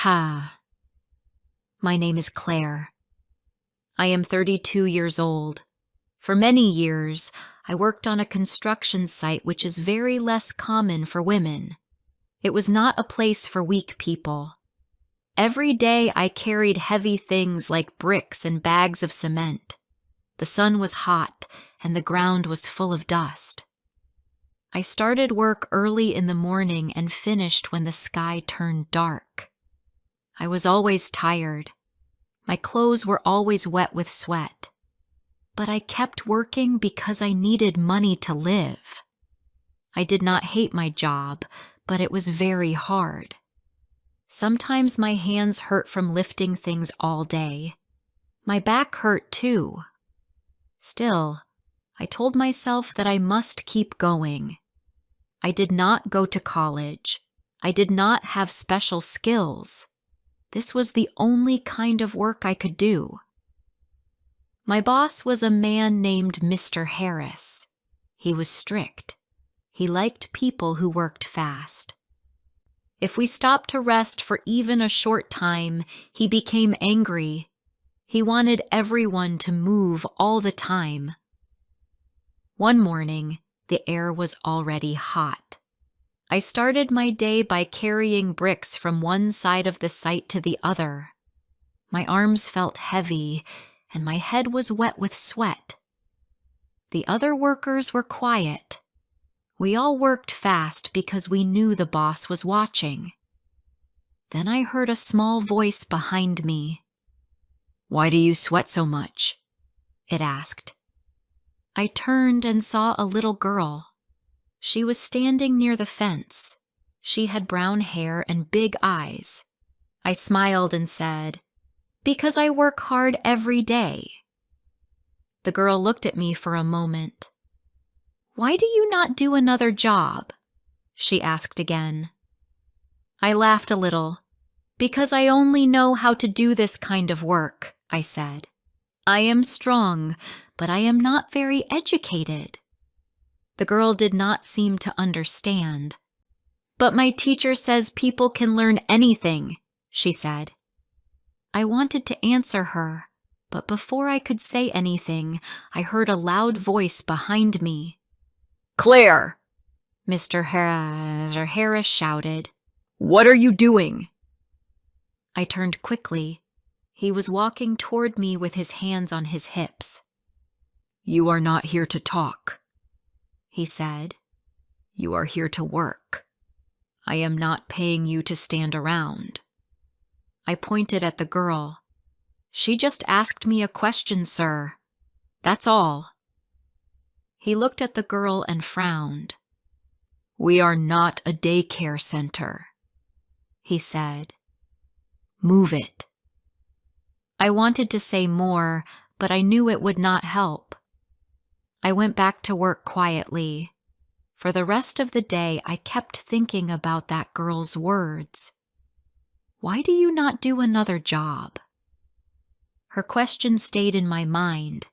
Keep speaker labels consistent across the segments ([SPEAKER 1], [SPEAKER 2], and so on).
[SPEAKER 1] Ha. My name is Claire. I am 32 years old. For many years, I worked on a construction site which is very less common for women. It was not a place for weak people. Every day I carried heavy things like bricks and bags of cement. The sun was hot and the ground was full of dust. I started work early in the morning and finished when the sky turned dark. I was always tired. My clothes were always wet with sweat. But I kept working because I needed money to live. I did not hate my job, but it was very hard. Sometimes my hands hurt from lifting things all day. My back hurt too. Still, I told myself that I must keep going. I did not go to college. I did not have special skills. This was the only kind of work I could do. My boss was a man named Mr. Harris. He was strict. He liked people who worked fast. If we stopped to rest for even a short time, he became angry. He wanted everyone to move all the time. One morning, the air was already hot. I started my day by carrying bricks from one side of the site to the other. My arms felt heavy, and my head was wet with sweat. The other workers were quiet. We all worked fast because we knew the boss was watching. Then I heard a small voice behind me. "Why do you sweat so much?" it asked. I turned and saw a little girl. She was standing near the fence. She had brown hair and big eyes. I smiled and said, "Because I work hard every day." The girl looked at me for a moment. "Why do you not do another job?" she asked again. I laughed a little. "Because I only know how to do this kind of work," I said. "I am strong, but I am not very educated." The girl did not seem to understand. "But my teacher says people can learn anything," she said. I wanted to answer her, but before I could say anything, I heard a loud voice behind me. "Claire!" Mr. Harris shouted. "What are you doing?" I turned quickly. He was walking toward me with his hands on his hips. "You are not here to talk," he said. "You are here to work. I am not paying you to stand around." I pointed at the girl. "She just asked me a question, sir. That's all." He looked at the girl and frowned. "We are not a daycare center," he said. "Move it." I wanted to say more, but I knew it would not help. I went back to work quietly. For the rest of the day, I kept thinking about that girl's words. Why do you not do another job? Her question stayed in my mind.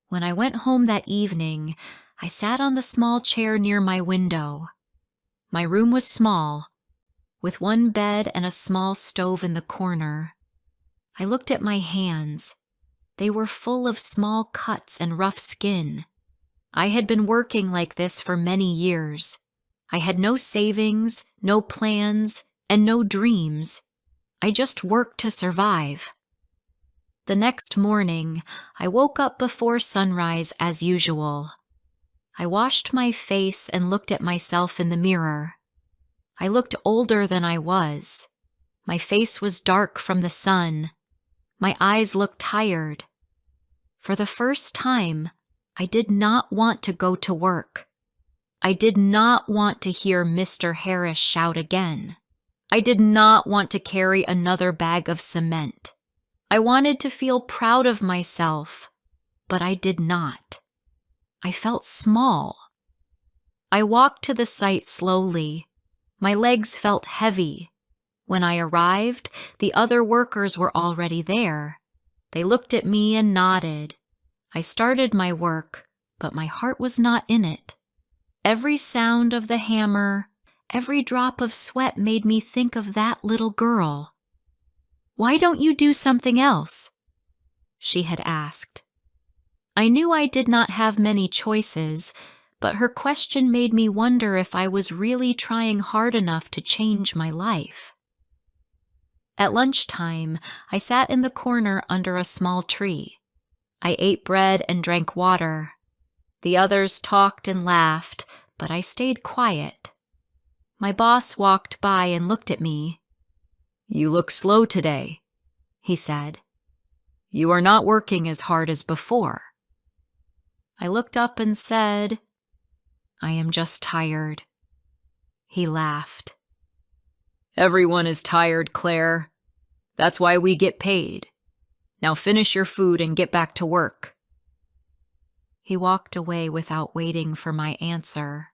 [SPEAKER 1] When I went home that evening, I sat on the small chair near my window. My room was small, with one bed and a small stove in the corner. I looked at my hands. They were full of small cuts and rough skin. I had been working like this for many years. I had no savings, no plans, and no dreams. I just worked to survive. The next morning, I woke up before sunrise as usual. I washed my face and looked at myself in the mirror. I looked older than I was. My face was dark from the sun. My eyes looked tired. For the first time, I did not want to go to work. I did not want to hear Mr. Harris shout again. I did not want to carry another bag of cement. I wanted to feel proud of myself, but I did not. I felt small. I walked to the site slowly. My legs felt heavy. When I arrived, the other workers were already there. They looked at me and nodded. I started my work, but my heart was not in it. Every sound of the hammer, every drop of sweat made me think of that little girl. "Why don't you do something else?" she had asked. I knew I did not have many choices, but her question made me wonder if I was really trying hard enough to change my life. At lunchtime, I sat in the corner under a small tree. I ate bread and drank water. The others talked and laughed, but I stayed quiet. My boss walked by and looked at me. "You look slow today," he said. "You are not working as hard as before." I looked up and said, "I am just tired." He laughed. "Everyone is tired, Claire. That's why we get paid. Now finish your food and get back to work." He walked away without waiting for my answer.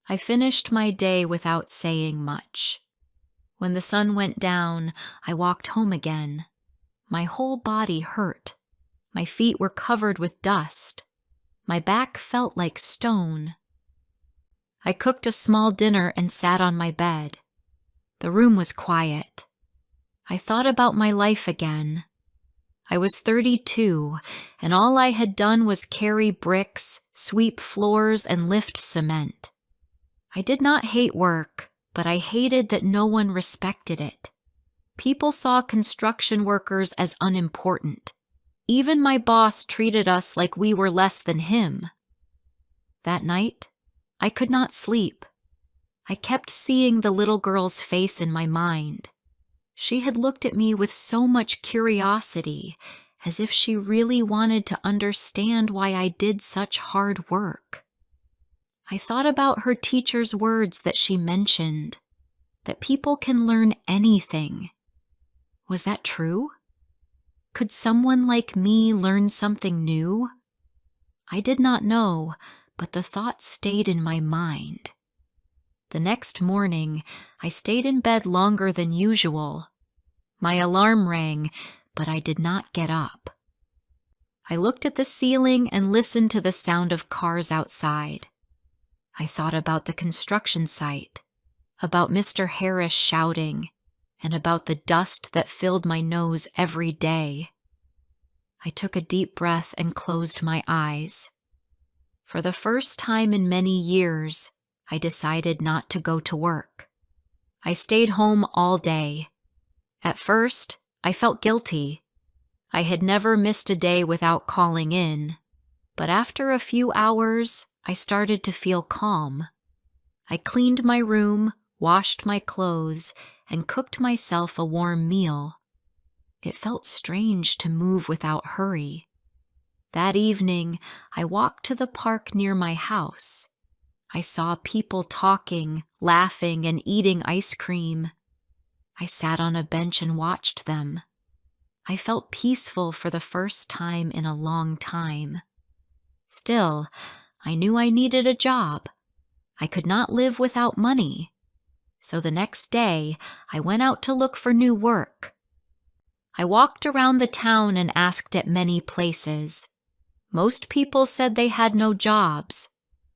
[SPEAKER 1] I finished my day without saying much. When the sun went down, I walked home again. My whole body hurt. My feet were covered with dust. My back felt like stone. I cooked a small dinner and sat on my bed. The room was quiet. I thought about my life again. I was 32, and all I had done was carry bricks, sweep floors, and lift cement. I did not hate work, but I hated that no one respected it. People saw construction workers as unimportant. Even my boss treated us like we were less than him. That night, I could not sleep. I kept seeing the little girl's face in my mind. She had looked at me with so much curiosity, as if she really wanted to understand why I did such hard work. I thought about her teacher's words that she mentioned, that people can learn anything. Was that true? Could someone like me learn something new? I did not know, but the thought stayed in my mind. The next morning, I stayed in bed longer than usual. My alarm rang, but I did not get up. I looked at the ceiling and listened to the sound of cars outside. I thought about the construction site, about Mr. Harris shouting, and about the dust that filled my nose every day. I took a deep breath and closed my eyes. For the first time in many years, I decided not to go to work. I stayed home all day. At first, I felt guilty. I had never missed a day without calling in, but after a few hours, I started to feel calm. I cleaned my room, washed my clothes, and cooked myself a warm meal. It felt strange to move without hurry. That evening, I walked to the park near my house. I saw people talking, laughing, and eating ice cream. I sat on a bench and watched them. I felt peaceful for the first time in a long time. Still, I knew I needed a job. I could not live without money. So the next day, I went out to look for new work. I walked around the town and asked at many places. Most people said they had no jobs.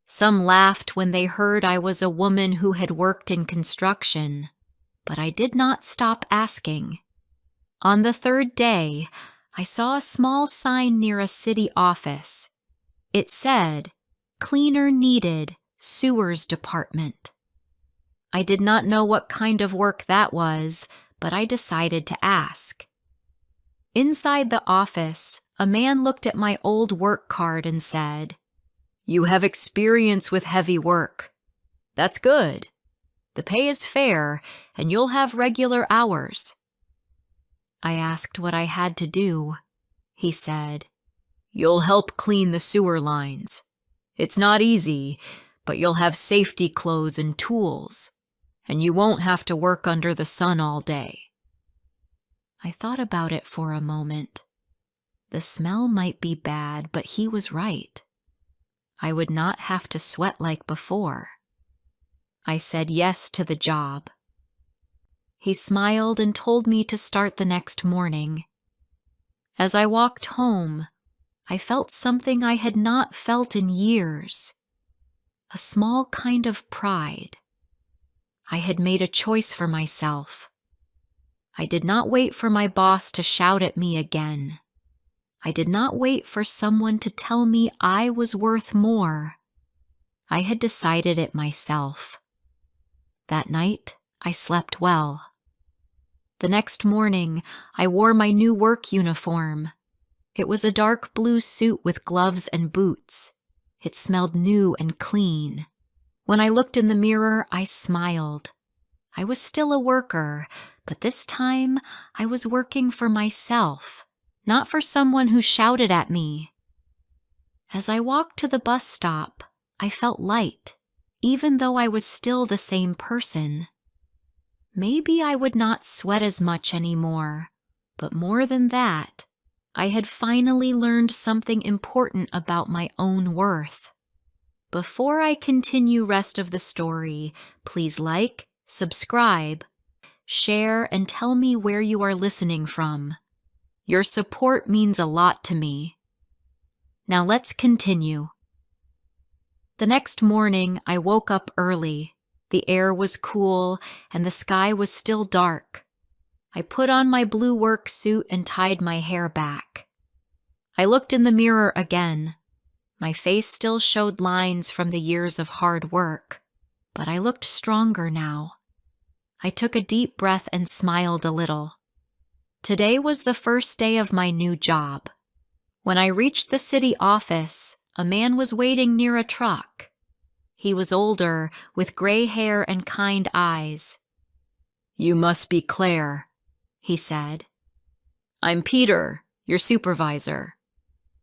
[SPEAKER 1] Some laughed when they heard I was a woman who had worked in construction, but I did not stop asking. On the third day, I saw a small sign near a city office. It said, "Cleaner needed, sewers department." I did not know what kind of work that was, but I decided to ask. Inside the office, a man looked at my old work card and said, "You have experience with heavy work. That's good. The pay is fair, and you'll have regular hours." I asked what I had to do. He said, "You'll help clean the sewer lines. It's not easy, but you'll have safety clothes and tools, and you won't have to work under the sun all day." I thought about it for a moment. The smell might be bad, but he was right. I would not have to sweat like before. I said yes to the job. He smiled and told me to start the next morning. As I walked home, I felt something I had not felt in years. A small kind of pride. I had made a choice for myself. I did not wait for my boss to shout at me again. I did not wait for someone to tell me I was worth more. I had decided it myself. That night, I slept well. The next morning, I wore my new work uniform. It was a dark blue suit with gloves and boots. It smelled new and clean. When I looked in the mirror, I smiled. I was still a worker, but this time I was working for myself, not for someone who shouted at me. As I walked to the bus stop, I felt light, even though I was still the same person. Maybe I would not sweat as much anymore, but more than that, I had finally learned something important about my own worth. Before I continue rest of the story, please like, subscribe, share, and tell me where you are listening from. Your support means a lot to me. Now let's continue. The next morning, I woke up early. The air was cool, and the sky was still dark. I put on my blue work suit and tied my hair back. I looked in the mirror again. My face still showed lines from the years of hard work, but I looked stronger now. I took a deep breath and smiled a little. Today was the first day of my new job. When I reached the city office, a man was waiting near a truck. He was older, with gray hair and kind eyes. "You must be Claire," he said. "I'm Peter, your supervisor.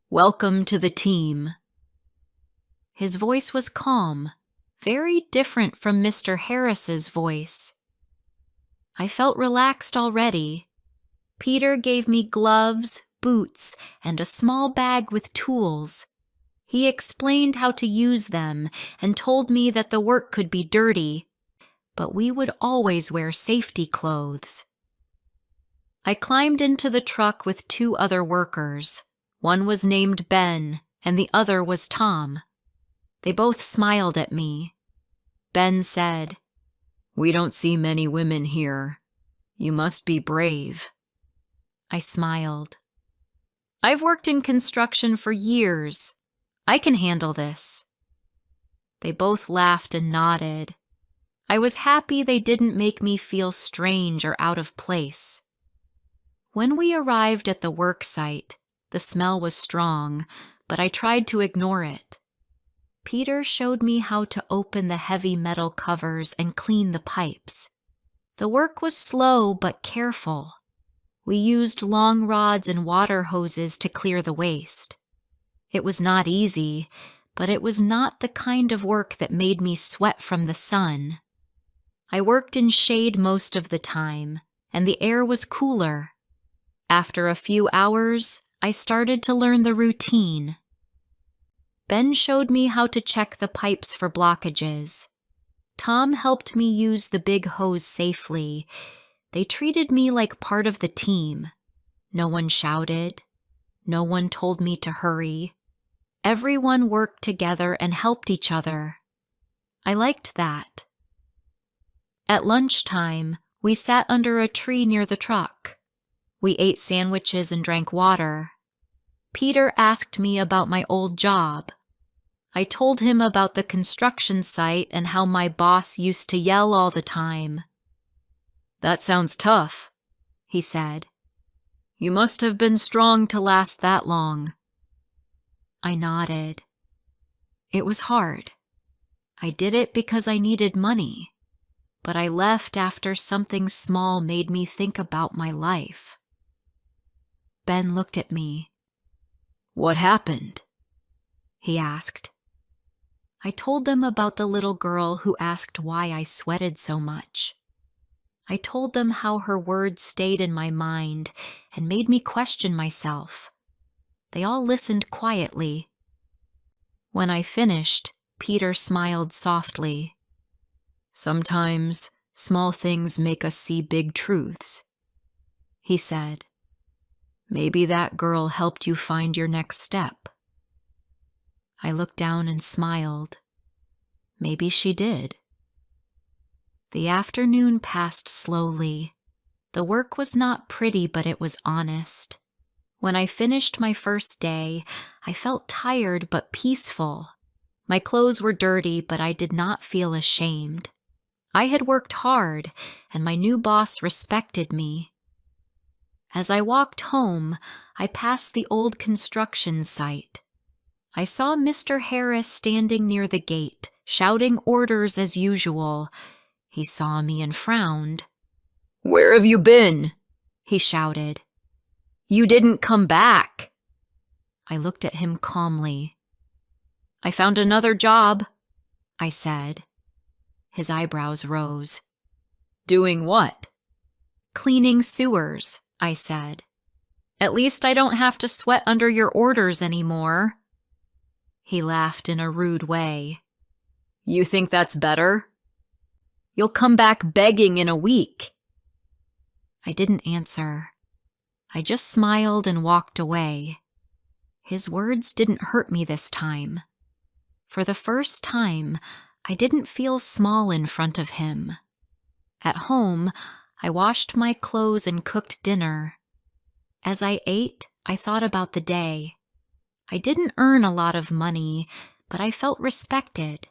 [SPEAKER 1] Welcome to the team." His voice was calm, very different from Mr. Harris's voice. I felt relaxed already. Peter gave me gloves, boots, and a small bag with tools. He explained how to use them and told me that the work could be dirty, but we would always wear safety clothes. I climbed into the truck with two other workers. One was named Ben, and the other was Tom. They both smiled at me. Ben said, "We don't see many women here. You must be brave." I smiled. "I've worked in construction for years. I can handle this." They both laughed and nodded. I was happy they didn't make me feel strange or out of place. When we arrived at the work site, the smell was strong, but I tried to ignore it. Peter showed me how to open the heavy metal covers and clean the pipes. The work was slow but careful. We used long rods and water hoses to clear the waste. It was not easy, but it was not the kind of work that made me sweat from the sun. I worked in shade most of the time, and the air was cooler. After a few hours, I started to learn the routine. Ben showed me how to check the pipes for blockages. Tom helped me use the big hose safely. They treated me like part of the team. No one shouted. No one told me to hurry. Everyone worked together and helped each other. I liked that. At lunchtime, we sat under a tree near the truck. We ate sandwiches and drank water. Peter asked me about my old job. I told him about the construction site and how my boss used to yell all the time. "That sounds tough," he said. "You must have been strong to last that long." I nodded. It was hard. I did it because I needed money, but I left after something small made me think about my life. Ben looked at me. "What happened?" he asked. I told them about the little girl who asked why I sweated so much. I told them how her words stayed in my mind and made me question myself. They all listened quietly. When I finished, Peter smiled softly. "Sometimes small things make us see big truths," he said. "Maybe that girl helped you find your next step." I looked down and smiled. Maybe she did. The afternoon passed slowly. The work was not pretty, but it was honest. When I finished my first day, I felt tired but peaceful. My clothes were dirty, but I did not feel ashamed. I had worked hard, and my new boss respected me. As I walked home, I passed the old construction site. I saw Mr. Harris standing near the gate, shouting orders as usual. He saw me and frowned. "Where have you been?" he shouted. "You didn't come back." I looked at him calmly. "I found another job," I said. His eyebrows rose. "Doing what?" "Cleaning sewers," I said. "At least I don't have to sweat under your orders anymore." He laughed in a rude way. "You think that's better? You'll come back begging in a week." I didn't answer. I just smiled and walked away. His words didn't hurt me this time. For the first time, I didn't feel small in front of him. At home, I washed my clothes and cooked dinner. As I ate, I thought about the day. I didn't earn a lot of money, but I felt respected.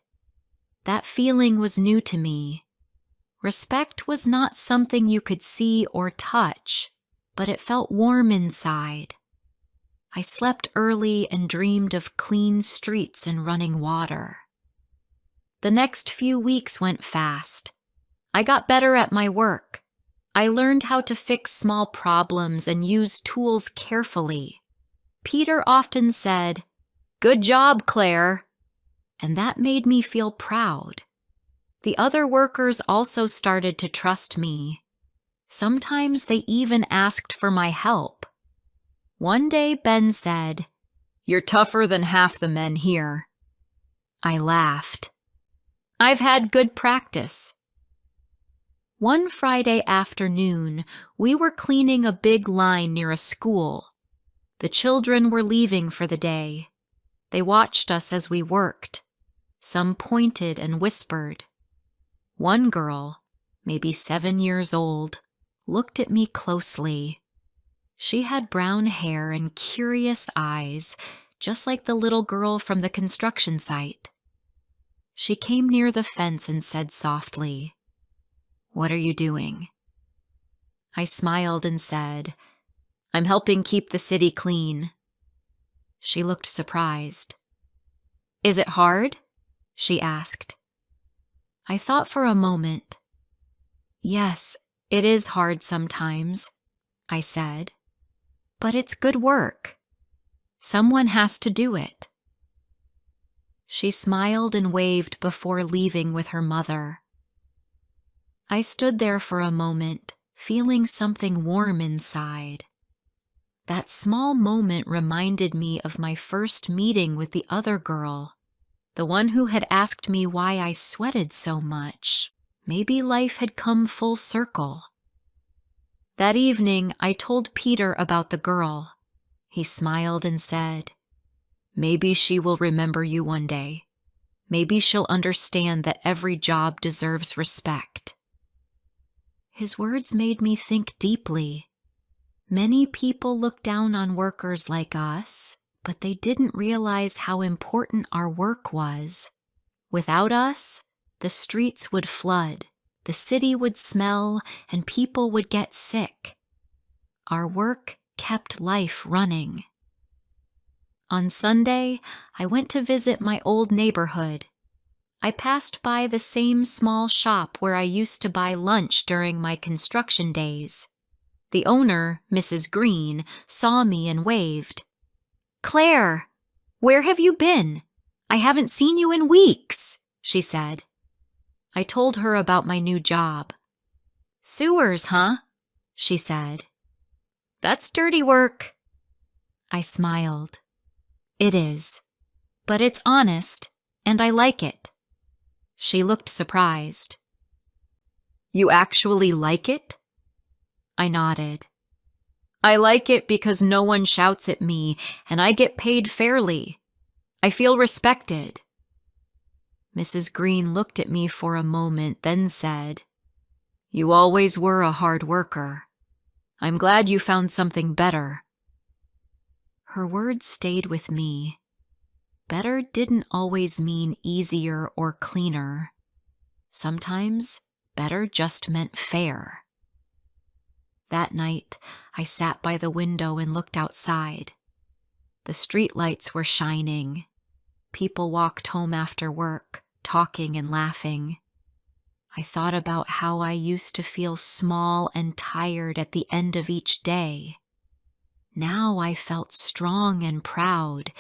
[SPEAKER 1] That feeling was new to me. Respect was not something you could see or touch, but it felt warm inside. I slept early and dreamed of clean streets and running water. The next few weeks went fast. I got better at my work. I learned how to fix small problems and use tools carefully. Peter often said, "Good job, Claire," and that made me feel proud. The other workers also started to trust me. Sometimes they even asked for my help. One day Ben said, "You're tougher than half the men here." I laughed. I've had good practice. One Friday afternoon, we were cleaning a big line near a school. The children were leaving for the day. They watched us as we worked. Some pointed and whispered. One girl, maybe 7 years old, looked at me closely. She had brown hair and curious eyes, just like the little girl from the construction site. She came near the fence and said softly, "What are you doing?" I smiled and said, "I'm helping keep the city clean." She looked surprised. "Is it hard?" she asked. I thought for a moment. "Yes, it is hard sometimes," I said. "But it's good work. Someone has to do it." She smiled and waved before leaving with her mother. I stood there for a moment, feeling something warm inside. That small moment reminded me of my first meeting with the other girl, the one who had asked me why I sweated so much. Maybe life had come full circle. That evening, I told Peter about the girl. He smiled and said, "Maybe she will remember you one day. Maybe she'll understand that every job deserves respect." His words made me think deeply. Many people look down on workers like us, but they didn't realize how important our work was. Without us, the streets would flood, the city would smell, and people would get sick. Our work kept life running. On Sunday, I went to visit my old neighborhood. I passed by the same small shop where I used to buy lunch during my construction days. The owner, Mrs. Green, saw me and waved. "Claire, where have you been? I haven't seen you in weeks," she said. I told her about my new job. "Sewers, huh?" she said. "That's dirty work." I smiled. "It is, but it's honest, and I like it." She looked surprised. "You actually like it?" I nodded. "I like it because no one shouts at me, and I get paid fairly. I feel respected." Mrs. Green looked at me for a moment, then said, "You always were a hard worker." I'm glad you found something better." Her words stayed with me. Better didn't always mean easier or cleaner. Sometimes better just meant fair. That night, I sat by the window and looked outside. The streetlights were shining. People walked home after work, talking and laughing. I thought about how I used to feel small and tired at the end of each day. Now I felt strong and proud,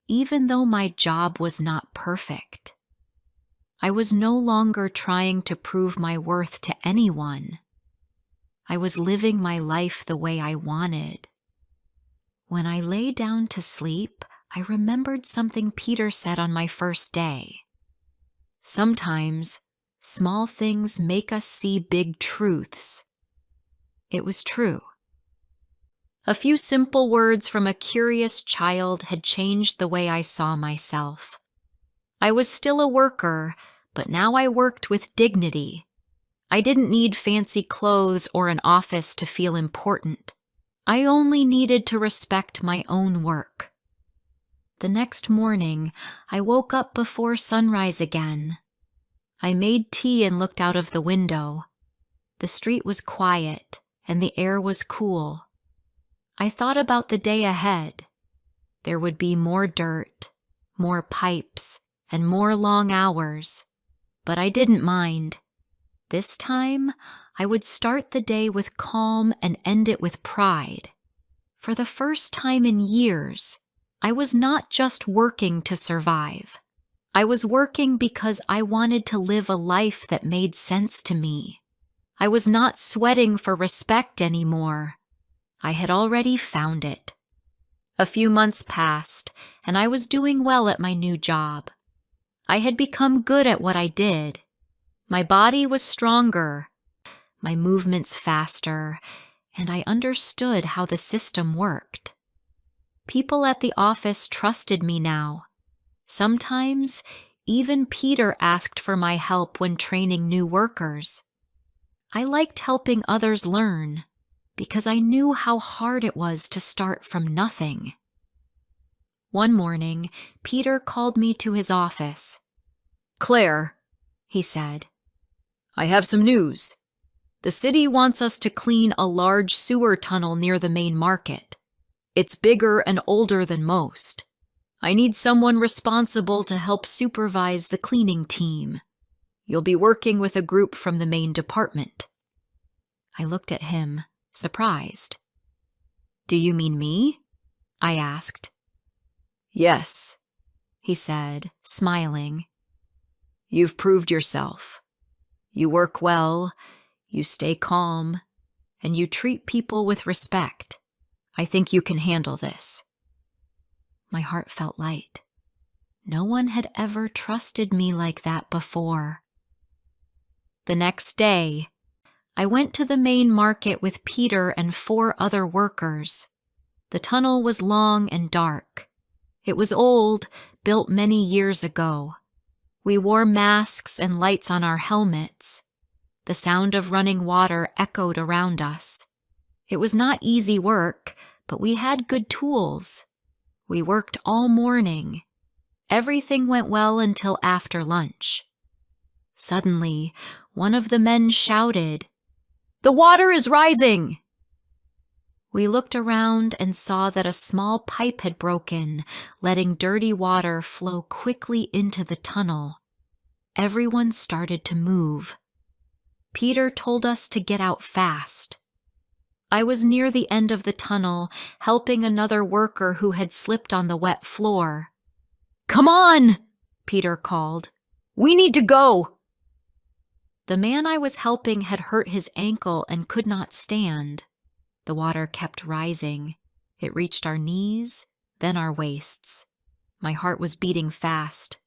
[SPEAKER 1] even though my job was not perfect. I was no longer trying to prove my worth to anyone. I was living my life the way I wanted. When I lay down to sleep, I remembered something Peter said on my first day. Sometimes, small things make us see big truths. It was true. A few simple words from a curious child had changed the way I saw myself. I was still a worker, but now I worked with dignity. I didn't need fancy clothes or an office to feel important. I only needed to respect my own work. The next morning, I woke up before sunrise again. I made tea and looked out of the window. The street was quiet, and the air was cool. I thought about the day ahead. There would be more dirt, more pipes, and more long hours. But I didn't mind. This time, I would start the day with calm and end it with pride. For the first time in years, I was not just working to survive. I was working because I wanted to live a life that made sense to me. I was not sweating for respect anymore. I had already found it. A few months passed, and I was doing well at my new job. I had become good at what I did. My body was stronger, my movements faster, and I understood how the system worked. People at the office trusted me now. Sometimes, even Peter asked for my help when training new workers. I liked helping others learn, because I knew how hard it was to start from nothing. One morning, Peter called me to his office. "Claire," he said, "I have some news. The city wants us to clean a large sewer tunnel near the main market. It's bigger and older than most. I need someone responsible to help supervise the cleaning team. You'll be working with a group from the main department." I looked at him, surprised. "Do you mean me?" I asked. "Yes," he said, smiling. "You've proved yourself. You work well, you stay calm, and you treat people with respect. I think you can handle this." My heart felt light. No one had ever trusted me like that before. The next day, I went to the main market with Peter and 4 other workers. The tunnel was long and dark. It was old, built many years ago. We wore masks and lights on our helmets. The sound of running water echoed around us. It was not easy work, but we had good tools. We worked all morning. Everything went well until after lunch. Suddenly, one of the men shouted, "The water is rising!" We looked around and saw that a small pipe had broken, letting dirty water flow quickly into the tunnel. Everyone started to move. Peter told us to get out fast. I was near the end of the tunnel, helping another worker who had slipped on the wet floor. "Come on!" Peter called. "We need to go!" The man I was helping had hurt his ankle and could not stand. The water kept rising. It reached our knees, then our waists. My heart was beating fast,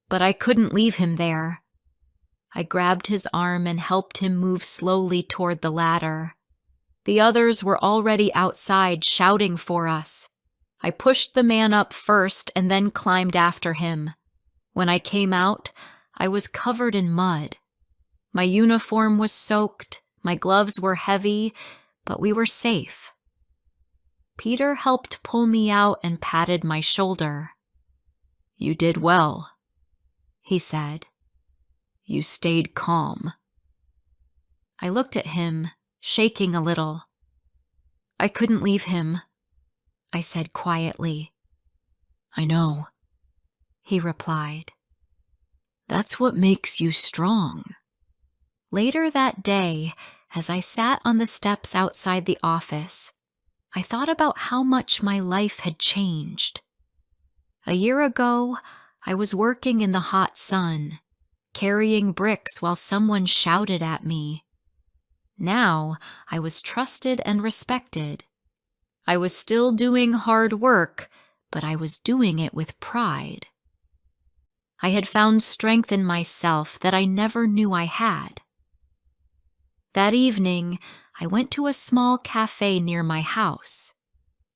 [SPEAKER 1] but I couldn't leave him there. I grabbed his arm and helped him move slowly toward the ladder. The others were already outside shouting for us. I pushed the man up first and then climbed after him. When I came out, I was covered in mud. My uniform was soaked, my gloves were heavy, but we were safe. Peter helped pull me out and patted my shoulder. "You did well," he said. "You stayed calm." I looked at him, shaking a little. "I couldn't leave him," I said quietly. "I know," he replied. "That's what makes you strong." Later that day, as I sat on the steps outside the office, I thought about how much my life had changed. A year ago, I was working in the hot sun, carrying bricks while someone shouted at me. Now, I was trusted and respected. I was still doing hard work, but I was doing it with pride. I had found strength in myself that I never knew I had. That evening, I went to a small cafe near my house.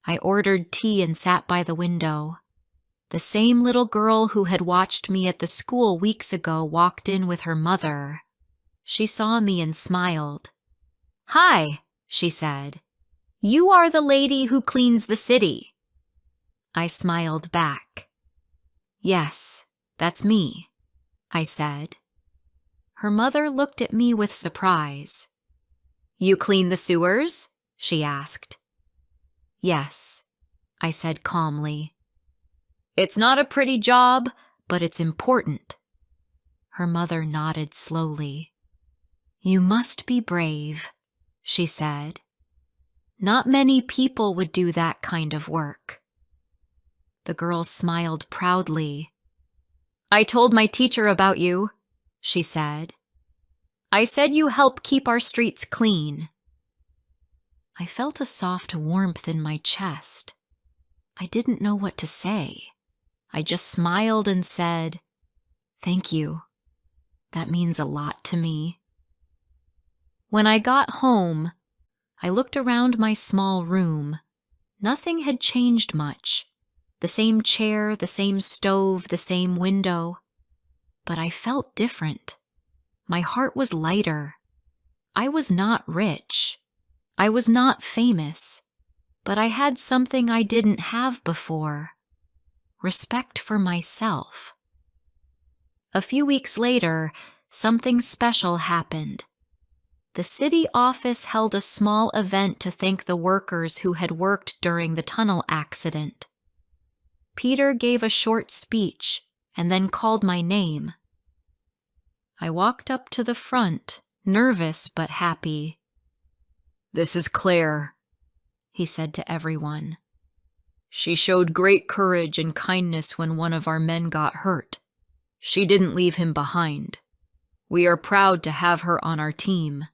[SPEAKER 1] I ordered tea and sat by the window. The same little girl who had watched me at the school weeks ago walked in with her mother. She saw me and smiled. "Hi," she said. "You are the lady who cleans the city." I smiled back. "Yes, that's me," I said. Her mother looked at me with surprise. "You clean the sewers?" she asked. "Yes," I said calmly. "It's not a pretty job, but it's important." Her mother nodded slowly. "You must be brave," she said. "Not many people would do that kind of work." The girl smiled proudly. "I told my teacher about you," she said. "I said you help keep our streets clean." I felt a soft warmth in my chest. I didn't know what to say. I just smiled and said, "Thank you. That means a lot to me." When I got home, I looked around my small room. Nothing had changed much. The same chair, the same stove, the same window. But I felt different. My heart was lighter. I was not rich. I was not famous. But I had something I didn't have before. Respect for myself. A few weeks later, something special happened. The city office held a small event to thank the workers who had worked during the tunnel accident. Peter gave a short speech and then called my name. I walked up to the front, nervous but happy. "This is Claire," he said to everyone. "She showed great courage and kindness when one of our men got hurt. She didn't leave him behind. We are proud to have her on our team."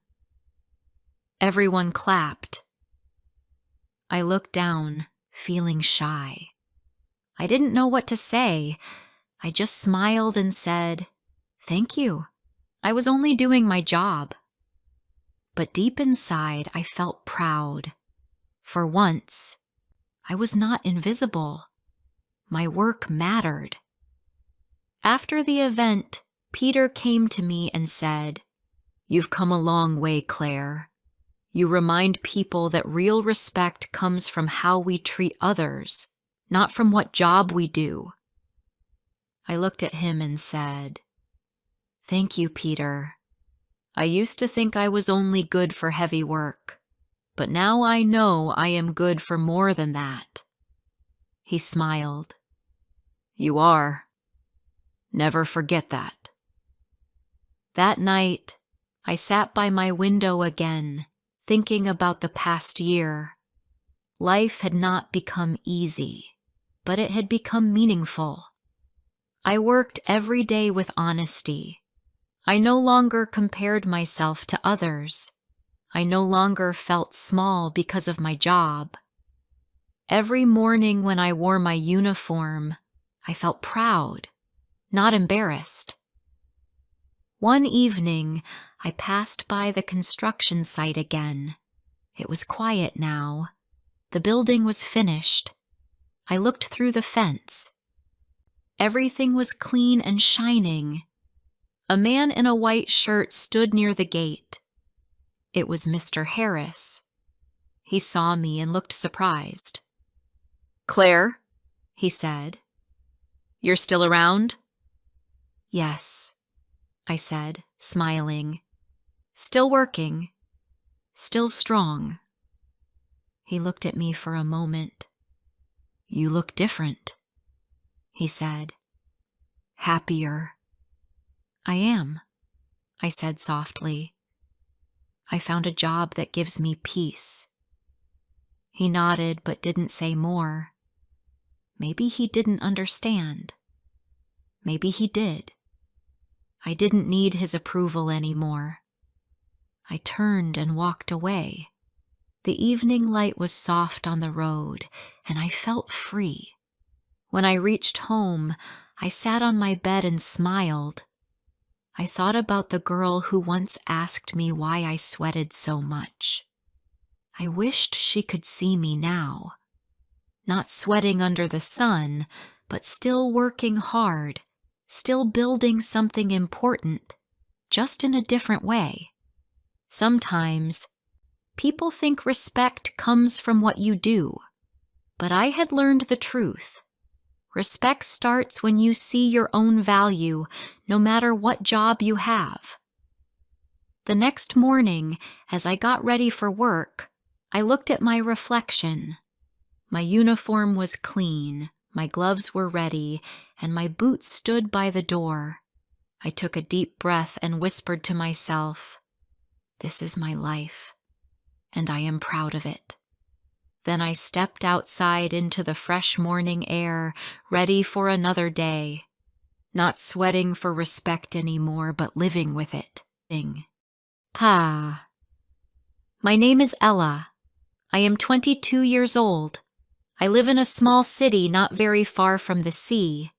[SPEAKER 1] Everyone clapped. I looked down, feeling shy. I didn't know what to say. I just smiled and said, "Thank you. I was only doing my job." But deep inside, I felt proud. For once, I was not invisible. My work mattered. After the event, Peter came to me and said, "You've come a long way, Claire. You remind people that real respect comes from how we treat others, not from what job we do." I looked at him and said, "Thank you, Peter. I used to think I was only good for heavy work, but now I know I am good for more than that." He smiled. "You are. Never forget that." That night, I sat by my window again, thinking about the past year. Life had not become easy, but it had become meaningful. I worked every day with honesty. I no longer compared myself to others. I no longer felt small because of my job. Every morning when I wore my uniform, I felt proud, not embarrassed. One evening, I passed by the construction site again. It was quiet now. The building was finished. I looked through the fence. Everything was clean and shining. A man in a white shirt stood near the gate. It was Mr. Harris. He saw me and looked surprised. "Claire," he said, "you're still around?" "Yes," I said, smiling. "Still working. Still strong." He looked at me for a moment. "You look different," he said. "Happier." "I am," I said softly. "I found a job that gives me peace." He nodded but didn't say more. Maybe he didn't understand. Maybe he did. I didn't need his approval anymore. I turned and walked away. The evening light was soft on the road, and I felt free. When I reached home, I sat on my bed and smiled. I thought about the girl who once asked me why I sweated so much. I wished she could see me now. Not sweating under the sun, but still working hard, still building something important, just in a different way. Sometimes, people think respect comes from what you do, but I had learned the truth. Respect starts when you see your own value, no matter what job you have. The next morning, as I got ready for work, I looked at my reflection. My uniform was clean, my gloves were ready, and my boots stood by the door. I took a deep breath and whispered to myself, "This is my life, and I am proud of it." Then I stepped outside into the fresh morning air, ready for another day. Not sweating for respect anymore, but living with it. My name is Ella. I am 22 years old. I live in a small city not very far from the sea.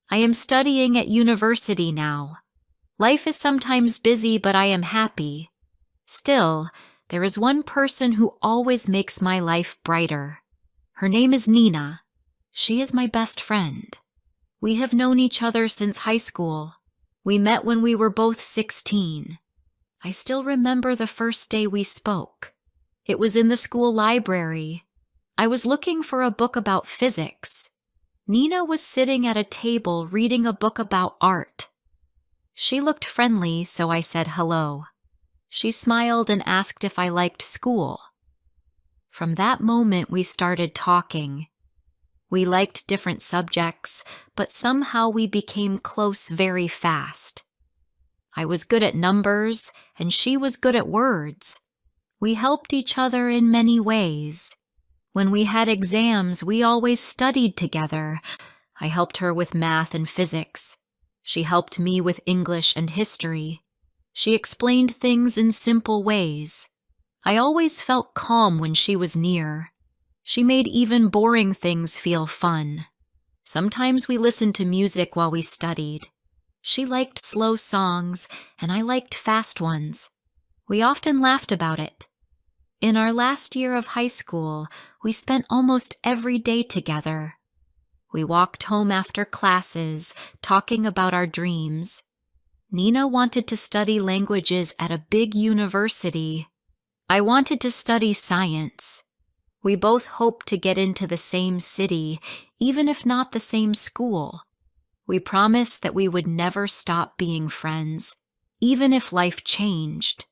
[SPEAKER 1] I am studying at university now. Life is sometimes busy, but I am happy. Still, there is one person who always makes my life brighter. Her name is Nina. She is my best friend. We have known each other since high school. We met when we were both 16. I still remember the first day we spoke. It was in the school library. I was looking for a book about physics. Nina was sitting at a table reading a book about art. She looked friendly, so I said hello. She smiled and asked if I liked school. From that moment, we started talking. We liked different subjects, but somehow we became close very fast. I was good at numbers, and she was good at words. We helped each other in many ways. When we had exams, we always studied together. I helped her with math and physics. She helped me with English and history. She explained things in simple ways. I always felt calm when she was near. She made even boring things feel fun. Sometimes we listened to music while we studied. She liked slow songs, and I liked fast ones. We often laughed about it. In our last year of high school, we spent almost every day together. We walked home after classes, talking about our dreams. Nina wanted to study languages at a big university. I wanted to study science. We both hoped to get into the same city, even if not the same school. We promised that we would never stop being friends, even if life changed.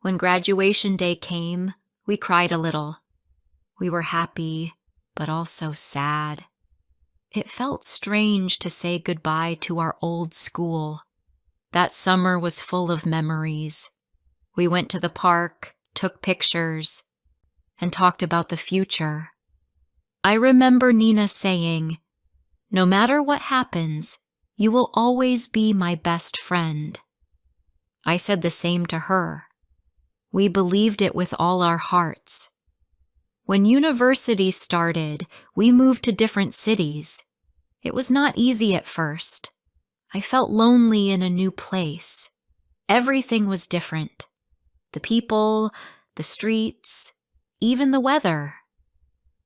[SPEAKER 1] When graduation day came, we cried a little. We were happy, but also sad. It felt strange to say goodbye to our old school. That summer was full of memories. We went to the park, took pictures, and talked about the future. I remember Nina saying, "No matter what happens, you will always be my best friend." I said the same to her. We believed it with all our hearts. When university started, we moved to different cities. It was not easy at first. I felt lonely in a new place. Everything was different. The people, the streets, even the weather.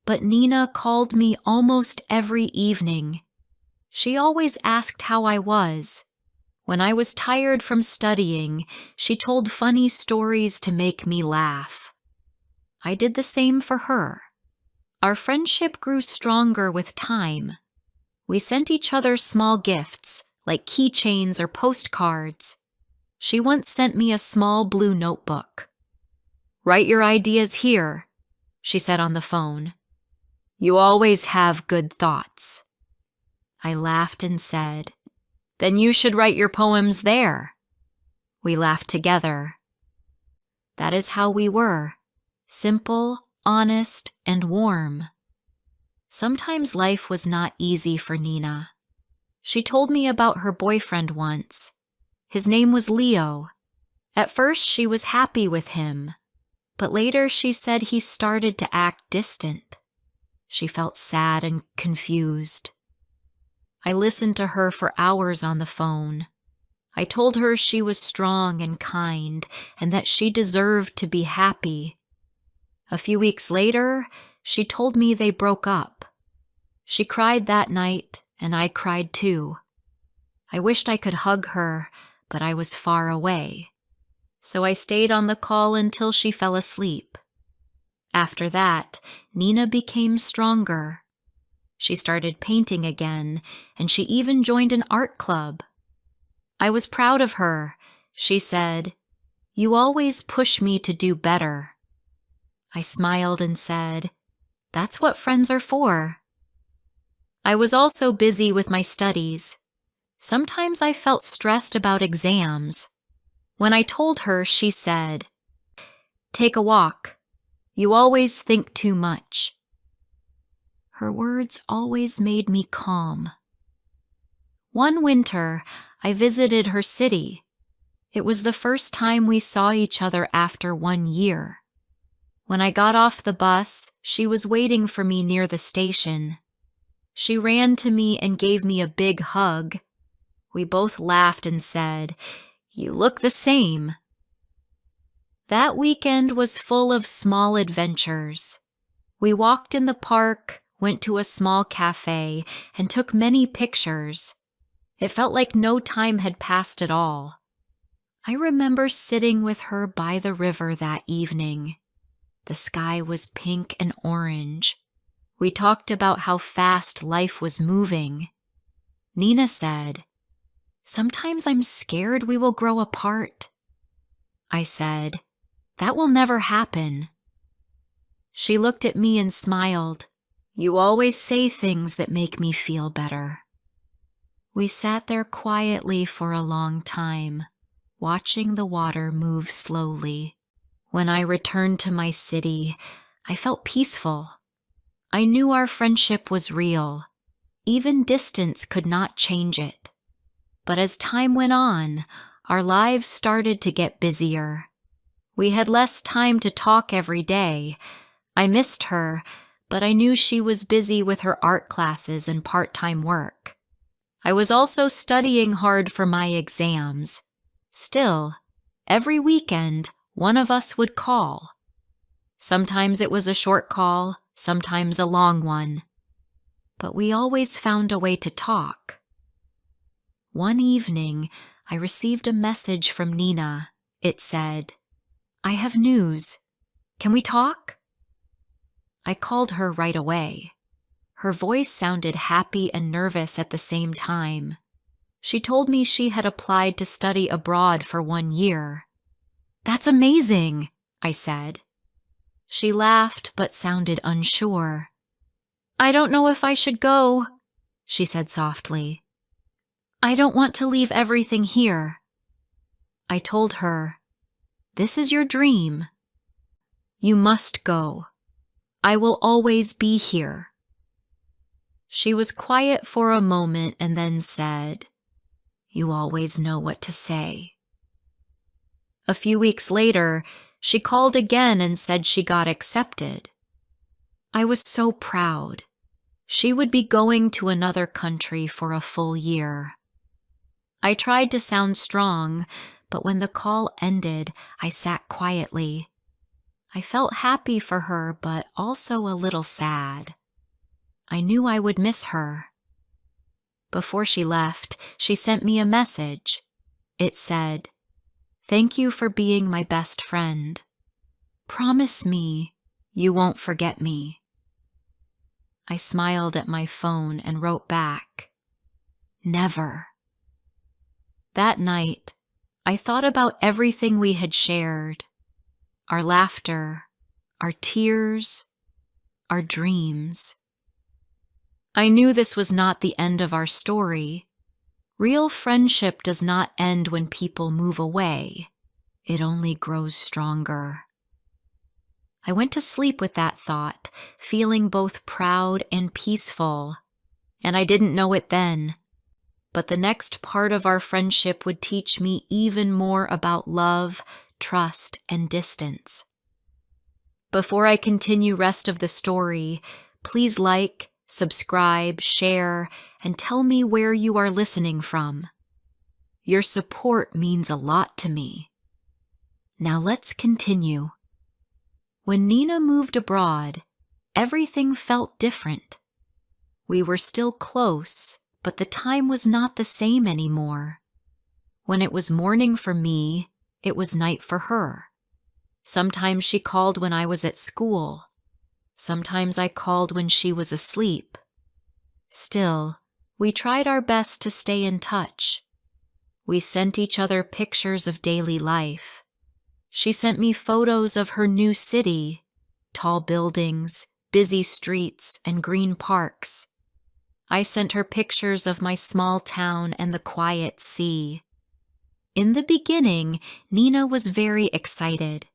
[SPEAKER 1] But Nina called me almost every evening. She always asked how I was. When I was tired from studying, she told funny stories to make me laugh. I did the same for her. Our friendship grew stronger with time. We sent each other small gifts, like keychains or postcards. She once sent me a small blue notebook. "Write your ideas here," she said on the phone. "You always have good thoughts." I laughed and said, "Then you should write your poems there." We laughed together. That is how we were, simple, honest, and warm. Sometimes life was not easy for Nina. She told me about her boyfriend once. His name was Leo. At first she was happy with him, but later she said he started to act distant. She felt sad and confused. I listened to her for hours on the phone. I told her she was strong and kind and that she deserved to be happy. A few weeks later, she told me they broke up. She cried that night, and I cried too. I wished I could hug her, but I was far away. So I stayed on the call until she fell asleep. After that, Nina became stronger. She started painting again, and she even joined an art club. I was proud of her. She said, "You always push me to do better." I smiled and said, "That's what friends are for." I was also busy with my studies. Sometimes I felt stressed about exams. When I told her, she said, "Take a walk. You always think too much." Her words always made me calm. One winter, I visited her city. It was the first time we saw each other after 1 year. When I got off the bus, she was waiting for me near the station. She ran to me and gave me a big hug. We both laughed and said, "You look the same." That weekend was full of small adventures. We walked in the park, went to a small cafe, and took many pictures. It felt like no time had passed at all. I remember sitting with her by the river that evening. The sky was pink and orange. We talked about how fast life was moving. Nina said, "Sometimes I'm scared we will grow apart." I said, "That will never happen." She looked at me and smiled. "You always say things that make me feel better." We sat there quietly for a long time, watching the water move slowly. When I returned to my city, I felt peaceful. I knew our friendship was real. Even distance could not change it. But as time went on, our lives started to get busier. We had less time to talk every day. I missed her, but I knew she was busy with her art classes and part-time work. I was also studying hard for my exams. Still, every weekend, one of us would call. Sometimes it was a short call, sometimes a long one. But we always found a way to talk. One evening, I received a message from Nina. It said, "I have news. Can we talk?" I called her right away. Her voice sounded happy and nervous at the same time. She told me she had applied to study abroad for 1 year. "That's amazing," I said. She laughed but sounded unsure. "I don't know if I should go," she said softly. "I don't want to leave everything here." I told her, "This is your dream. You must go. I will always be here." She was quiet for a moment and then said, "You always know what to say." A few weeks later, she called again and said she got accepted. I was so proud. She would be going to another country for a full year. I tried to sound strong, but when the call ended, I sat quietly. I felt happy for her, but also a little sad. I knew I would miss her. Before she left, she sent me a message. It said, "Thank you for being my best friend. Promise me you won't forget me." I smiled at my phone and wrote back, "Never." That night, I thought about everything we had shared, our laughter, our tears, our dreams. I knew this was not the end of our story. Real friendship does not end when people move away. It only grows stronger. I went to sleep with that thought, feeling both proud and peaceful. And I didn't know it then, but the next part of our friendship would teach me even more about love, trust, and distance. Before I continue rest of the story, please like, subscribe, share, and tell me where you are listening from. Your support means a lot to me. Now let's continue. When Nina moved abroad, everything felt different. We were still close, but the time was not the same anymore. When it was morning for me, it was night for her. Sometimes she called when I was at school. Sometimes I called when she was asleep. Still, we tried our best to stay in touch. We sent each other pictures of daily life. She sent me photos of her new city, tall buildings, busy streets, and green parks. I sent her pictures of my small town and the quiet sea. In the beginning, Nina was very excited.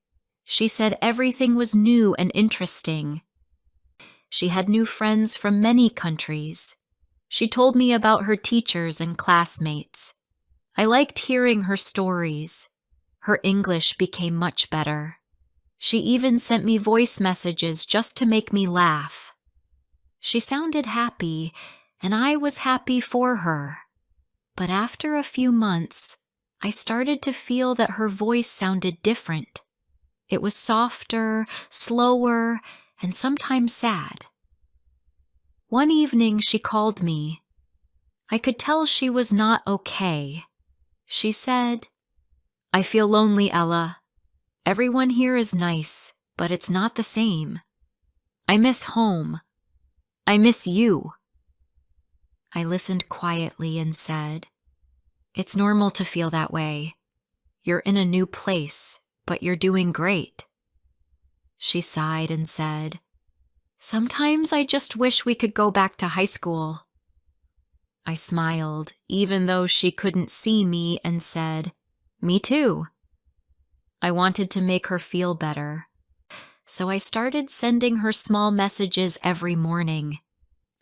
[SPEAKER 1] She said everything was new and interesting. She had new friends from many countries. She told me about her teachers and classmates. I liked hearing her stories. Her English became much better. She even sent me voice messages just to make me laugh. She sounded happy, and I was happy for her. But after a few months, I started to feel that her voice sounded different. It was softer, slower, and sometimes sad. One evening she called me. I could tell she was not okay. She said, "I feel lonely, Ella. Everyone here is nice, but it's not the same. I miss home. I miss you." I listened quietly and said, "It's normal to feel that way. You're in a new place, but you're doing great." She sighed and said, "Sometimes I just wish we could go back to high school." I smiled, even though she couldn't see me, and said, "Me too." I wanted to make her feel better, so I started sending her small messages every morning.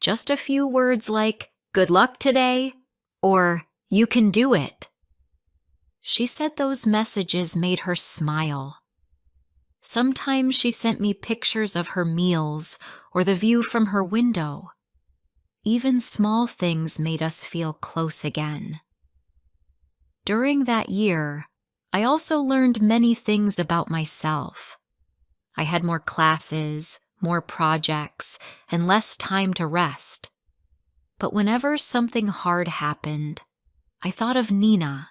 [SPEAKER 1] Just a few words like, "Good luck today," or "You can do it." She said those messages made her smile. Sometimes she sent me pictures of her meals or the view from her window. Even small things made us feel close again. During that year, I also learned many things about myself. I had more classes, more projects, and less time to rest. But whenever something hard happened, I thought of Nina.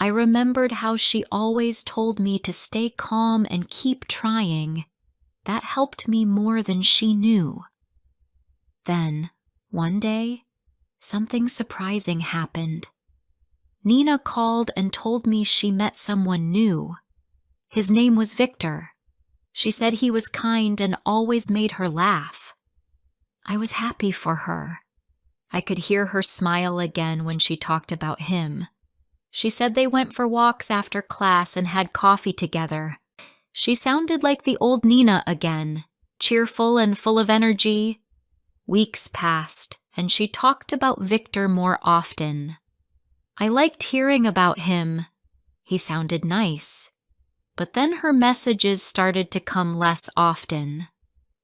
[SPEAKER 1] I remembered how she always told me to stay calm and keep trying. That helped me more than she knew. Then, one day, something surprising happened. Nina called and told me she met someone new. His name was Victor. She said he was kind and always made her laugh. I was happy for her. I could hear her smile again when she talked about him. She said they went for walks after class and had coffee together. She sounded like the old Nina again, cheerful and full of energy. Weeks passed, and she talked about Victor more often. I liked hearing about him. He sounded nice. But then her messages started to come less often.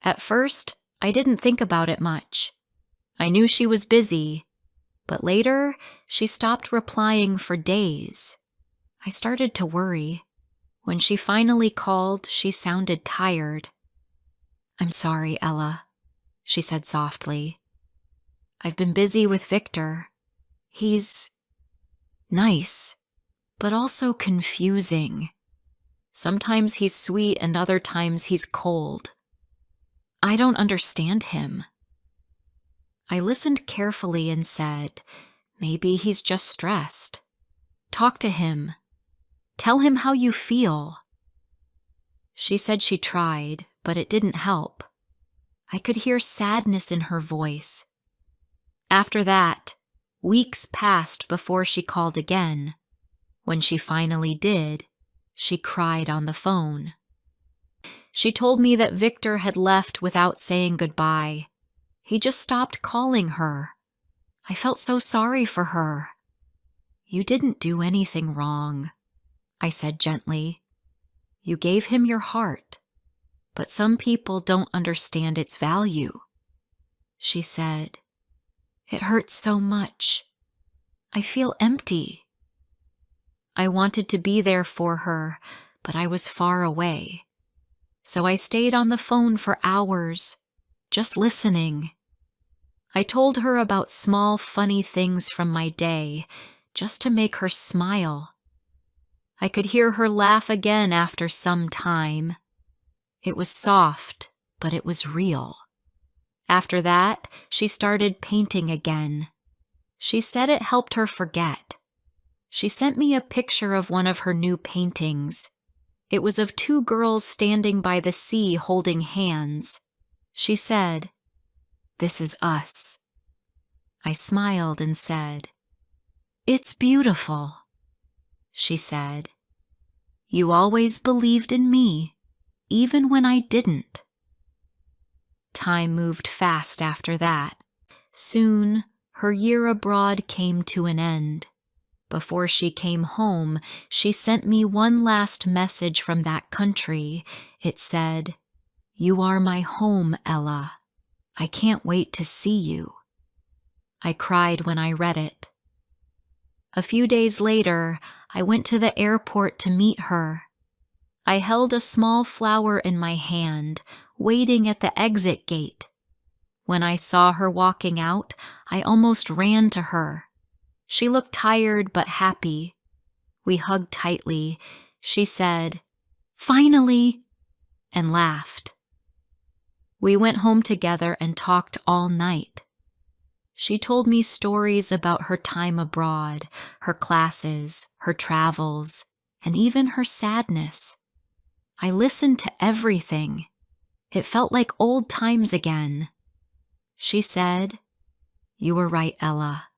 [SPEAKER 1] At first, I didn't think about it much. I knew she was busy, but later she stopped replying for days. I started to worry. When she finally called, she sounded tired. "I'm sorry, Ella," she said softly. "I've been busy with Victor. He's nice, but also confusing. Sometimes he's sweet and other times he's cold. I don't understand him. I listened carefully and said, maybe he's just stressed. Talk to him. Tell him how you feel. She said she tried, but it didn't help. I could hear sadness in her voice. After that, weeks passed before she called again. When she finally did, she cried on the phone. She told me that Victor had left without saying goodbye. He just stopped calling her. I felt so sorry for her. You didn't do anything wrong, I said gently. You gave him your heart, but some people don't understand its value. She said, it hurts so much. I feel empty. I wanted to be there for her, but I was far away. So I stayed on the phone for hours, just listening. I told her about small, funny things from my day, just to make her smile. I could hear her laugh again after some time. It was soft, but it was real. After that, she started painting again. She said it helped her forget. She sent me a picture of one of her new paintings. It was of two girls standing by the sea holding hands. She said, "This is us." I smiled and said, "It's beautiful." She said, "You always believed in me, even when I didn't." Time moved fast after that. Soon, her year abroad came to an end. Before she came home, she sent me one last message from that country. It said, "You are my home, Ella. I can't wait to see you." I cried when I read it. A few days later, I went to the airport to meet her. I held a small flower in my hand, waiting at the exit gate. When I saw her walking out, I almost ran to her. She looked tired but happy. We hugged tightly. She said, "Finally," and laughed. We went home together and talked all night. She told me stories about her time abroad, her classes, her travels, and even her sadness. I listened to everything. It felt like old times again. She said, "You were right, Ella.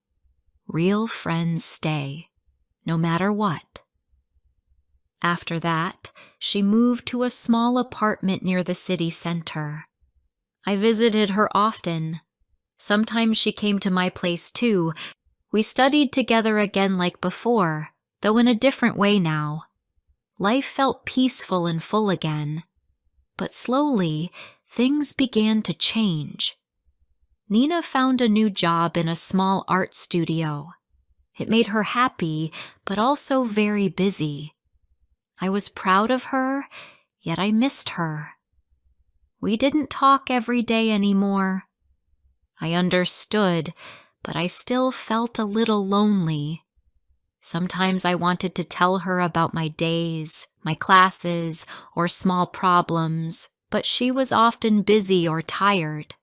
[SPEAKER 1] Real friends stay, no matter what." After that, she moved to a small apartment near the city center. I visited her often. Sometimes she came to my place too. We studied together again like before, though in a different way now. Life felt peaceful and full again. But slowly, things began to change. Nina found a new job in a small art studio. It made her happy, but also very busy. I was proud of her, yet I missed her. We didn't talk every day anymore. I understood, but I still felt a little lonely. Sometimes I wanted to tell her about my days, my classes, or small problems, but she was often busy or tired.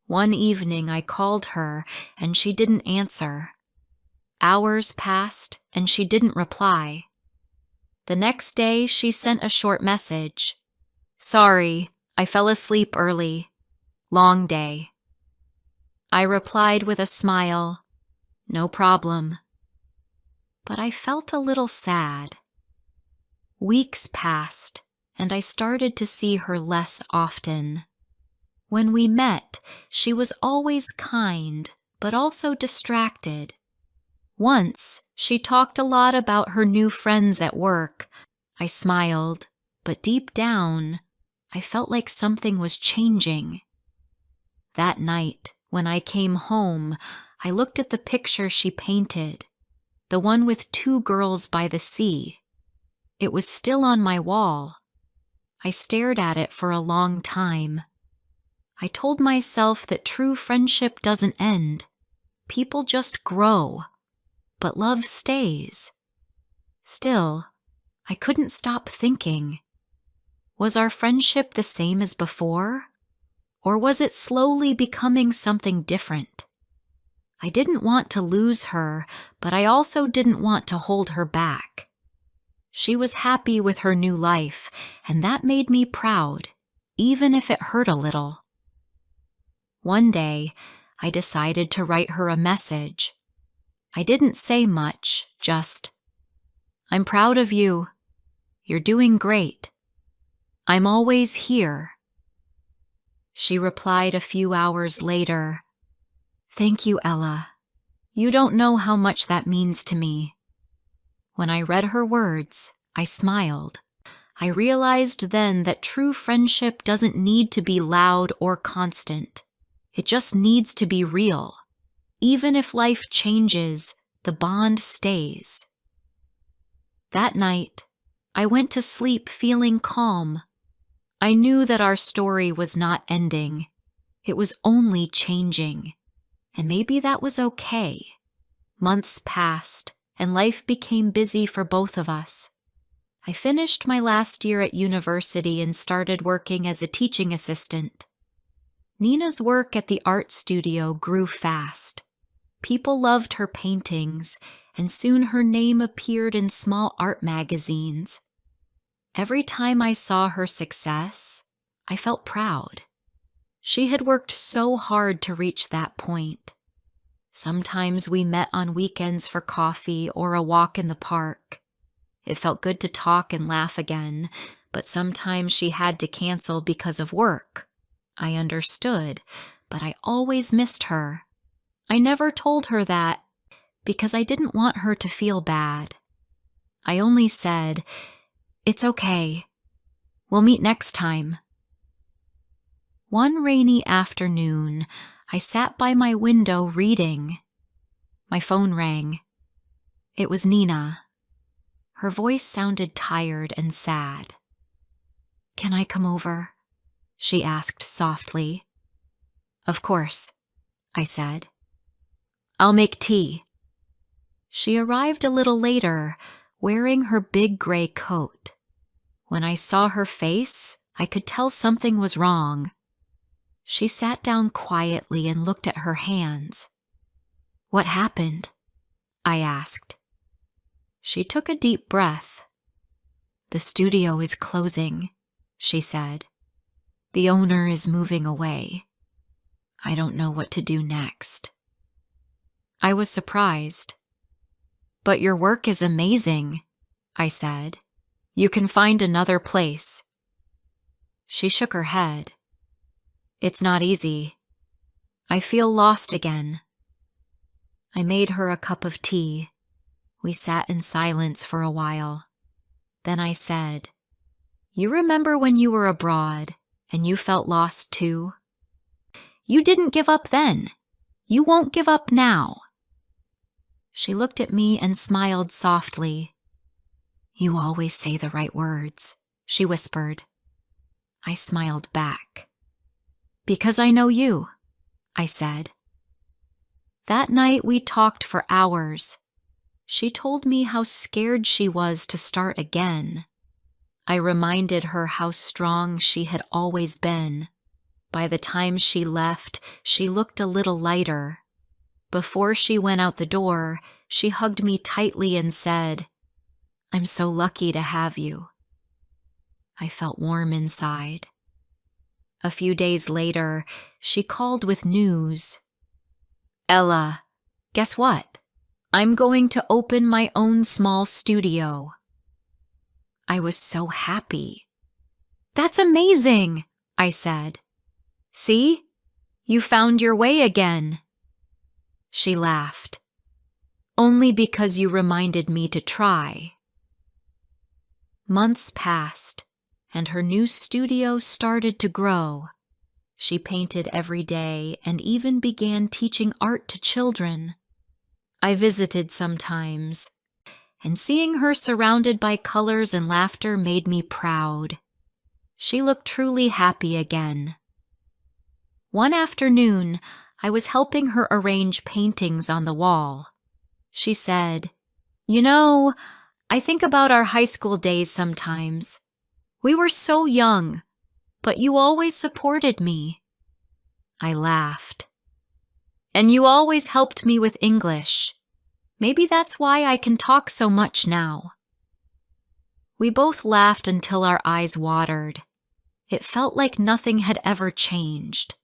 [SPEAKER 1] One evening I called her and she didn't answer. Hours passed and she didn't reply. The next day she sent a short message. "Sorry, I fell asleep early. Long day." I replied with a smile, "No problem." But I felt a little sad. Weeks passed, and I started to see her less often. When we met, she was always kind, but also distracted. Once, she talked a lot about her new friends at work. I smiled, but deep down, I felt like something was changing. That night, when I came home, I looked at the picture she painted, the one with two girls by the sea. It was still on my wall. I stared at it for a long time. I told myself that true friendship doesn't end. People just grow, but love stays. Still, I couldn't stop thinking. Was our friendship the same as before? Or was it slowly becoming something different? I didn't want to lose her, but I also didn't want to hold her back. She was happy with her new life, and that made me proud, even if it hurt a little. One day, I decided to write her a message. I didn't say much, just, "I'm proud of you. You're doing great. I'm always here." She replied a few hours later, "Thank you, Ella. You don't know how much that means to me." When I read her words, I smiled. I realized then that true friendship doesn't need to be loud or constant. It just needs to be real. Even if life changes, the bond stays. That night, I went to sleep feeling calm. I knew that our story was not ending. It was only changing. And maybe that was okay. Months passed, and life became busy for both of us. I finished my last year at university and started working as a teaching assistant. Nina's work at the art studio grew fast. People loved her paintings, and soon her name appeared in small art magazines. Every time I saw her success, I felt proud. She had worked so hard to reach that point. Sometimes we met on weekends for coffee or a walk in the park. It felt good to talk and laugh again, but sometimes she had to cancel because of work. I understood, but I always missed her. I never told her that because I didn't want her to feel bad. I only said, "It's okay. We'll meet next time." One rainy afternoon, I sat by my window reading. My phone rang. It was Nina. Her voice sounded tired and sad. "Can I come over?" she asked softly. "Of course," I said. "I'll make tea." She arrived a little later, wearing her big gray coat. When I saw her face, I could tell something was wrong. She sat down quietly and looked at her hands. "What happened?" I asked. She took a deep breath. "The studio is closing," she said. "The owner is moving away. I don't know what to do next." I was surprised. "But your work is amazing," I said. "You can find another place." She shook her head. "It's not easy. I feel lost again." I made her a cup of tea. We sat in silence for a while. Then I said, "You remember when you were abroad and you felt lost too? You didn't give up then. You won't give up now." She looked at me and smiled softly. "You always say the right words," she whispered. I smiled back. "Because I know you," I said. That night we talked for hours. She told me how scared she was to start again. I reminded her how strong she had always been. By the time she left, she looked a little lighter. Before she went out the door, she hugged me tightly and said, "I'm so lucky to have you." I felt warm inside. A few days later, she called with news. "Ella, guess what? I'm going to open my own small studio." I was so happy. "That's amazing," I said. "See? You found your way again." She laughed. "Only because you reminded me to try." Months passed, and her new studio started to grow. She painted every day and even began teaching art to children. I visited sometimes, and seeing her surrounded by colors and laughter made me proud. She looked truly happy again. One afternoon, I was helping her arrange paintings on the wall. She said, "You know, I think about our high school days sometimes. We were so young, but you always supported me. I laughed. And you always helped me with English. Maybe that's why I can talk so much now. We both laughed until our eyes watered. It felt like nothing had ever changed.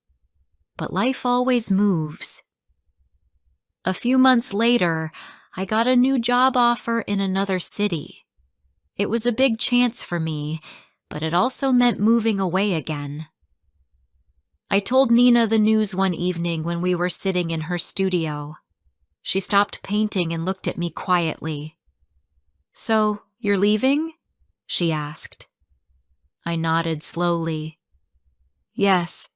[SPEAKER 1] But life always moves. A few months later, I got a new job offer in another city. It was a big chance for me, but it also meant moving away again. I told Nina the news one evening when we were sitting in her studio. She stopped painting and looked at me quietly. "So, you're leaving?" she asked. I nodded slowly. "Yes,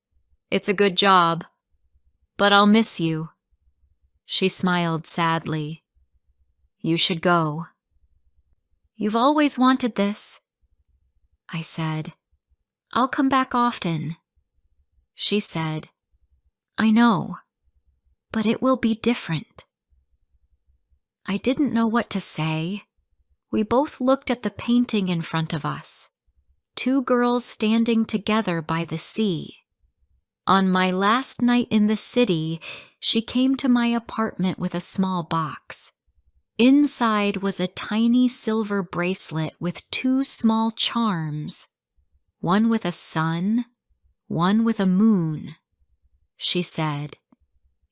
[SPEAKER 1] it's a good job, but I'll miss you." She smiled sadly. "You should go." "You've always wanted this," I said. "I'll come back often." She said, "I know, but it will be different." I didn't know what to say. We both looked at the painting in front of us. Two girls standing together by the sea. On my last night in the city, she came to my apartment with a small box. Inside was a tiny silver bracelet with two small charms, one with a sun, one with a moon. She said,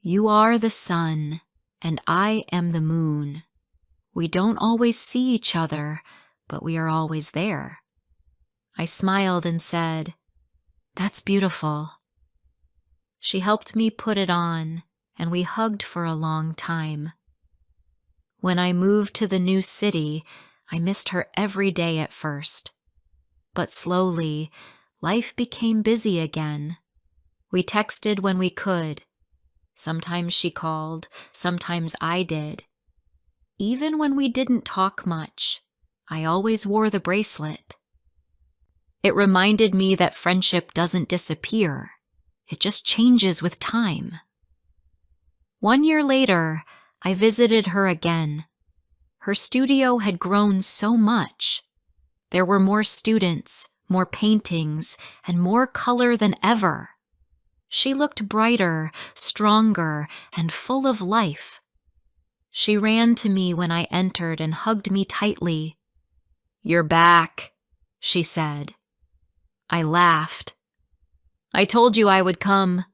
[SPEAKER 1] "You are the sun, and I am the moon. We don't always see each other, but we are always there." I smiled and said, "That's beautiful." She helped me put it on, and we hugged for a long time. When I moved to the new city, I missed her every day at first. But slowly, life became busy again. We texted when we could. Sometimes she called, sometimes I did. Even when we didn't talk much, I always wore the bracelet. It reminded me that friendship doesn't disappear. It just changes with time. 1 year later, I visited her again. Her studio had grown so much. There were more students, more paintings, and more color than ever. She looked brighter, stronger, and full of life. She ran to me when I entered and hugged me tightly. "You're back," she said. I laughed. "I told you I would come."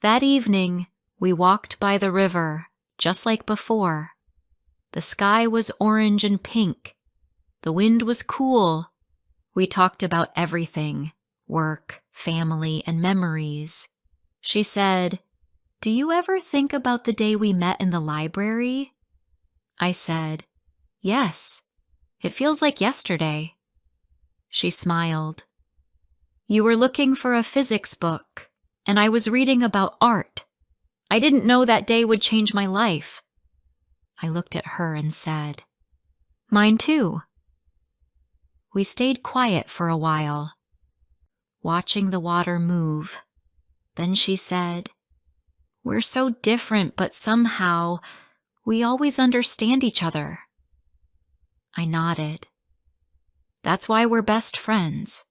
[SPEAKER 1] That evening, we walked by the river, just like before. The sky was orange and pink. The wind was cool. We talked about everything, work, family, and memories. She said, "Do you ever think about the day we met in the library?" I said, "Yes. It feels like yesterday." She smiled. "You were looking for a physics book, and I was reading about art. I didn't know that day would change my life." I looked at her and said, "Mine too." We stayed quiet for a while, watching the water move. Then she said, "We're so different, but somehow we always understand each other." I nodded. "That's why we're best friends."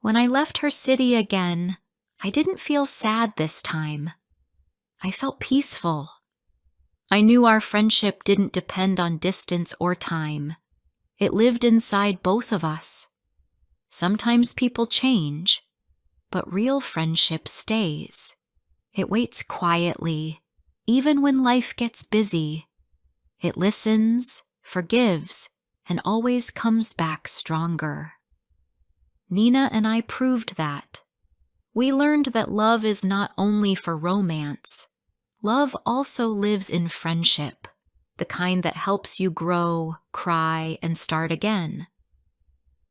[SPEAKER 1] When I left her city again, I didn't feel sad this time. I felt peaceful. I knew our friendship didn't depend on distance or time. It lived inside both of us. Sometimes people change, but real friendship stays. It waits quietly, even when life gets busy. It listens, forgives, and always comes back stronger. Nina and I proved that. We learned that love is not only for romance. Love also lives in friendship, the kind that helps you grow, cry, and start again.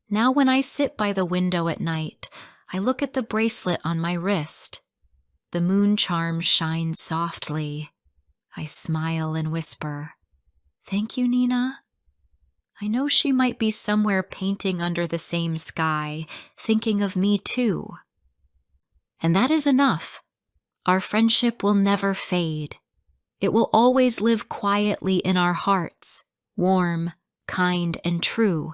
[SPEAKER 1] Now when I sit by the window at night, I look at the bracelet on my wrist. The moon charm shines softly. I smile and whisper, "Thank you, Nina." I know she might be somewhere painting under the same sky, thinking of me too. And that is enough. Our friendship will never fade. It will always live quietly in our hearts, warm, kind, and true.